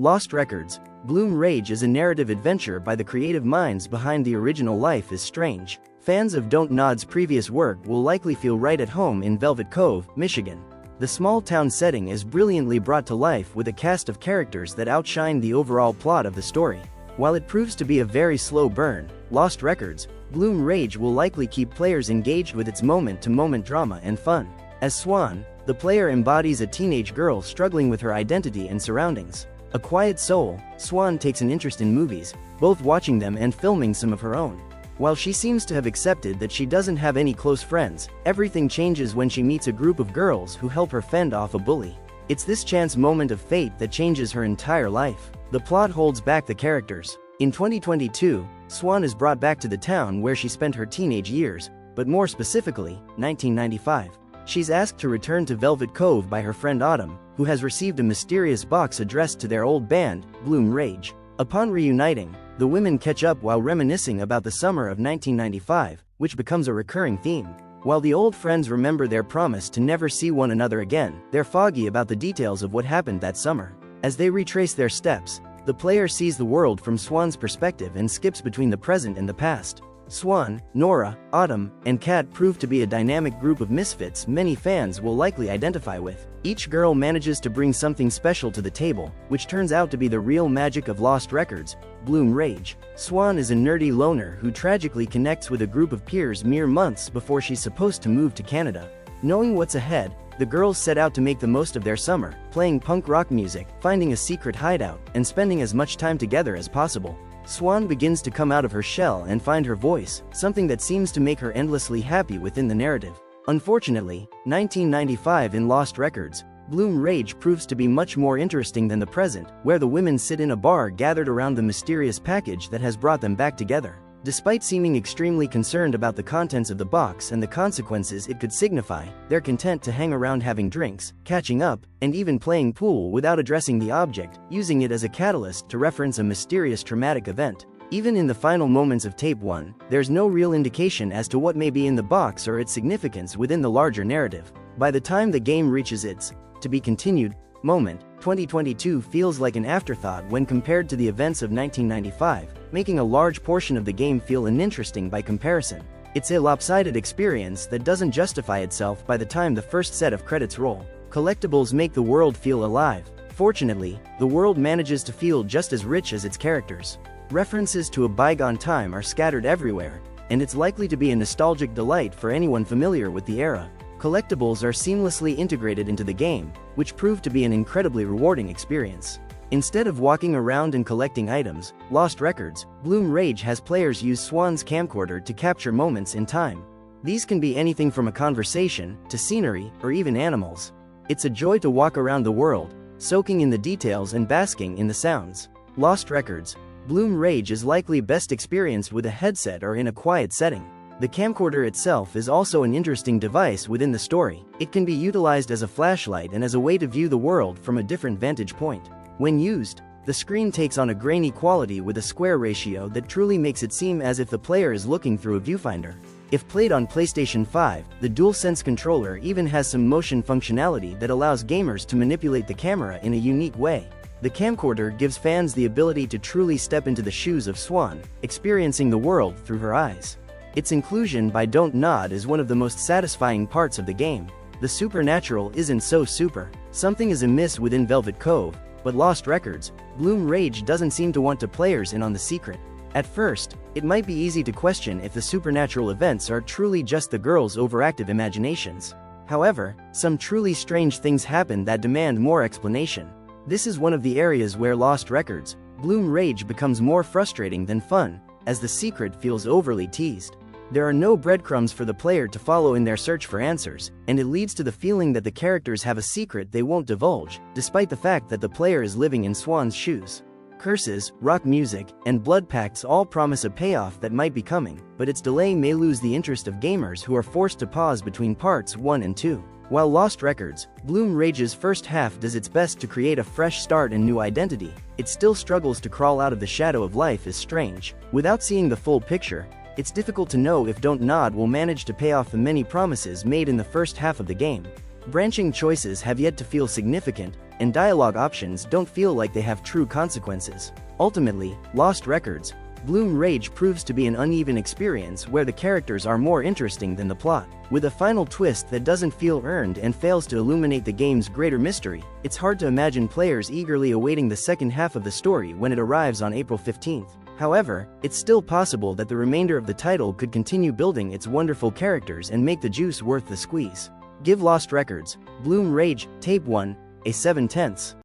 Lost Records, Bloom Rage is a narrative adventure by the creative minds behind the original Life is Strange. Fans of Don't Nod's previous work will likely feel right at home in Velvet Cove, Michigan. The small-town setting is brilliantly brought to life with a cast of characters that outshine the overall plot of the story. While it proves to be a very slow burn, Lost Records, Bloom Rage will likely keep players engaged with its moment-to-moment drama and fun. As Swan, the player embodies a teenage girl struggling with her identity and surroundings. A quiet soul, Swan takes an interest in movies, both watching them and filming some of her own. While she seems to have accepted that she doesn't have any close friends, everything changes when she meets a group of girls who help her fend off a bully. It's this chance moment of fate that changes her entire life. The plot holds back the characters. In 2022, Swan is brought back to the town where she spent her teenage years, but more specifically, 1995. She's asked to return to Velvet Cove by her friend Autumn, who has received a mysterious box addressed to their old band, Bloom Rage. Upon reuniting, the women catch up while reminiscing about the summer of 1995, which becomes a recurring theme. While the old friends remember their promise to never see one another again, they're foggy about the details of what happened that summer. As they retrace their steps, the player sees the world from Swan's perspective and skips between the present and the past. Swan, Nora, Autumn, and Kat prove to be a dynamic group of misfits many fans will likely identify with. Each girl manages to bring something special to the table, which turns out to be the real magic of Lost Records, Bloom Rage. Swan is a nerdy loner who tragically connects with a group of peers mere months before she's supposed to move to Canada. Knowing what's ahead, the girls set out to make the most of their summer, playing punk rock music, finding a secret hideout, and spending as much time together as possible. Swan begins to come out of her shell and find her voice, something that seems to make her endlessly happy within the narrative. Unfortunately, 1995 in Lost Records, Bloom Rage proves to be much more interesting than the present, where the women sit in a bar gathered around the mysterious package that has brought them back together. Despite seeming extremely concerned about the contents of the box and the consequences it could signify, they're content to hang around having drinks, catching up, and even playing pool without addressing the object, using it as a catalyst to reference a mysterious traumatic event. Even in the final moments of Tape 1, there's no real indication as to what may be in the box or its significance within the larger narrative. By the time the game reaches its to be continued moment, 2022 feels like an afterthought when compared to the events of 1995, making a large portion of the game feel uninteresting by comparison. It's a lopsided experience that doesn't justify itself by the time the first set of credits roll. Collectibles make the world feel alive. Fortunately, the world manages to feel just as rich as its characters. References to a bygone time are scattered everywhere, and it's likely to be a nostalgic delight for anyone familiar with the era. Collectibles are seamlessly integrated into the game, which proved to be an incredibly rewarding experience. Instead of walking around and collecting items, Lost Records, Bloom Rage has players use Swan's camcorder to capture moments in time. These can be anything from a conversation, to scenery, or even animals. It's a joy to walk around the world, soaking in the details and basking in the sounds. Lost Records, Bloom Rage is likely best experienced with a headset or in a quiet setting. The camcorder itself is also an interesting device within the story. It can be utilized as a flashlight and as a way to view the world from a different vantage point. When used, the screen takes on a grainy quality with a square ratio that truly makes it seem as if the player is looking through a viewfinder. If played on PlayStation 5, the DualSense controller even has some motion functionality that allows gamers to manipulate the camera in a unique way. The camcorder gives fans the ability to truly step into the shoes of Swan, experiencing the world through her eyes. Its inclusion by Don't Nod is one of the most satisfying parts of the game. The supernatural isn't so super. Something is amiss within Velvet Cove, but Lost Records, Bloom Rage doesn't seem to want players in on the secret. At first, it might be easy to question if the supernatural events are truly just the girls' overactive imaginations. However, some truly strange things happen that demand more explanation. This is one of the areas where Lost Records, Bloom Rage becomes more frustrating than fun, as the secret feels overly teased. There are no breadcrumbs for the player to follow in their search for answers, and it leads to the feeling that the characters have a secret they won't divulge, despite the fact that the player is living in Swan's shoes. Curses, rock music, and blood pacts all promise a payoff that might be coming, but its delay may lose the interest of gamers who are forced to pause between parts 1 and 2. While Lost Records, Bloom Rage's first half does its best to create a fresh start and new identity, it still struggles to crawl out of the shadow of Life is Strange. Without seeing the full picture, it's difficult to know if Don't Nod will manage to pay off the many promises made in the first half of the game. Branching choices have yet to feel significant, and dialogue options don't feel like they have true consequences. Ultimately, Lost Records, Bloom Rage proves to be an uneven experience where the characters are more interesting than the plot. With a final twist that doesn't feel earned and fails to illuminate the game's greater mystery, it's hard to imagine players eagerly awaiting the second half of the story when it arrives on April 15th. However, it's still possible that the remainder of the title could continue building its wonderful characters and make the juice worth the squeeze. Give Lost Records, Bloom Rage, Tape 1, a 7/10.